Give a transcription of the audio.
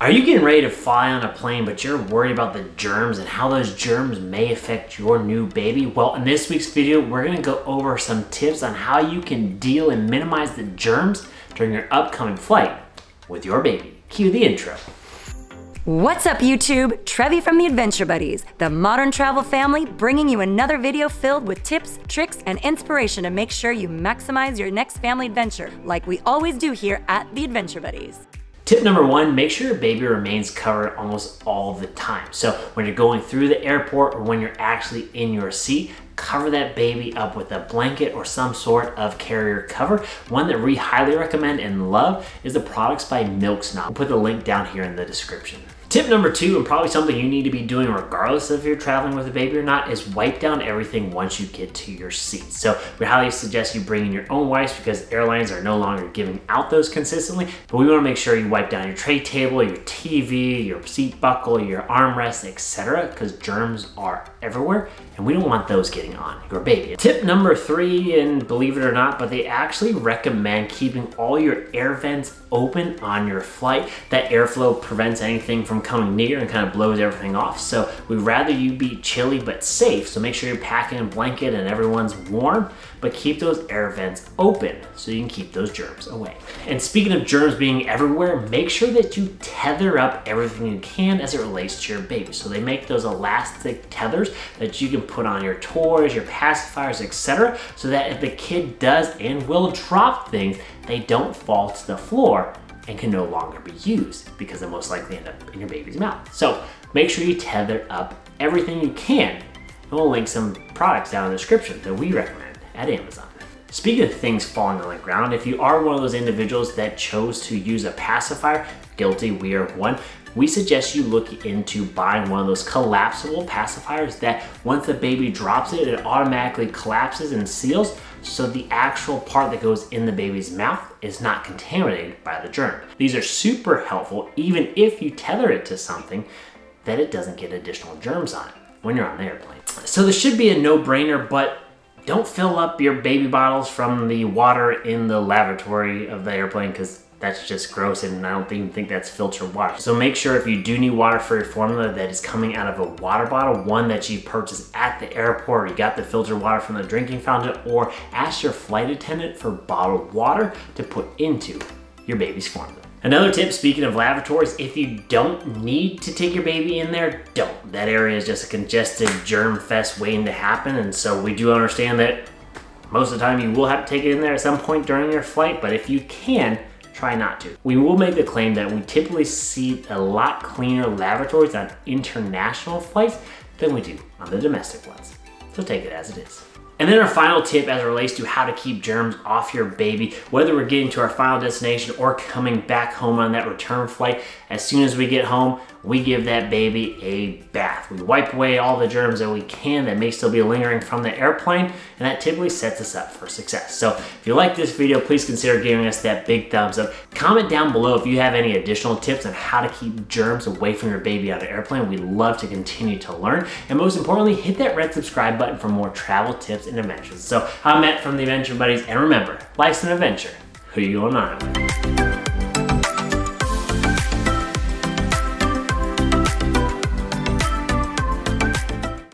Are you getting ready to fly on a plane, but you're worried about the germs and how those germs may affect your new baby? Well, in this week's video, we're gonna go over some tips on how you can deal and minimize the germs during your upcoming flight with your baby. Cue the intro. What's up, YouTube? Trevi from the Adventure Buddies, the modern travel family, bringing you another video filled with tips, tricks, and inspiration to make sure you maximize your next family adventure, like we always do here at the Adventure Buddies. Tip number one, make sure your baby remains covered almost all the time. So when you're going through the airport or when you're actually in your seat, cover that baby up with a blanket or some sort of carrier cover. One that we highly recommend and love is the products by Milk Snob. We'll put the link down here in the description. Tip number two, and probably something you need to be doing regardless if you're traveling with a baby or not, is wipe down everything once you get to your seat. So we highly suggest you bring in your own wipes because airlines are no longer giving out those consistently, but we wanna make sure you wipe down your tray table, your TV, your seat buckle, your armrest, etc., because germs are everywhere and we don't want those getting on your baby. Tip number three, and believe it or not, but they actually recommend keeping all your air vents open on your flight. That airflow prevents anything from coming near and kind of blows everything off. So we'd rather you be chilly but safe. So make sure you're packing a blanket and everyone's warm, but keep those air vents open so you can keep those germs away. And speaking of germs being everywhere, make sure that you tether up everything you can as it relates to your baby. So they make those elastic tethers that you can put on your toys, your pacifiers, etc., so that if the kid does and will drop things, they don't fall to the floor and can no longer be used because they'll most likely end up in your baby's mouth. So make sure you tether up everything you can. And we'll link some products down in the description that we recommend at Amazon. Speaking of things falling on the ground, if you are one of those individuals that chose to use a pacifier, guilty, we are one, we suggest you look into buying one of those collapsible pacifiers that once the baby drops it, it automatically collapses and seals, so the actual part that goes in the baby's mouth is not contaminated by the germ. These are super helpful even if you tether it to something that it doesn't get additional germs on it when you're on the airplane. So this should be a no-brainer, but don't fill up your baby bottles from the water in the lavatory of the airplane because that's just gross, and I don't even think that's filtered water. So make sure if you do need water for your formula that is coming out of a water bottle, one that you purchased at the airport, or you got the filtered water from the drinking fountain, or ask your flight attendant for bottled water to put into your baby's formula. Another tip, speaking of lavatories, if you don't need to take your baby in there, don't. That area is just a congested germ fest waiting to happen, and so we do understand that most of the time you will have to take it in there at some point during your flight, but if you can, try not to. We will make the claim that we typically see a lot cleaner lavatories on international flights than we do on the domestic ones. So take it as it is. And then our final tip as it relates to how to keep germs off your baby, whether we're getting to our final destination or coming back home on that return flight, as soon as we get home, we give that baby a bath. We wipe away all the germs that we can that may still be lingering from the airplane, and that typically sets us up for success. So if you like this video, please consider giving us that big thumbs up. Comment down below if you have any additional tips on how to keep germs away from your baby on an airplane. We'd love to continue to learn. And most importantly, hit that red subscribe button for more travel tips and adventures. So I'm Matt from the Adventure Buddies, and remember, life's an adventure. Who you going on it with?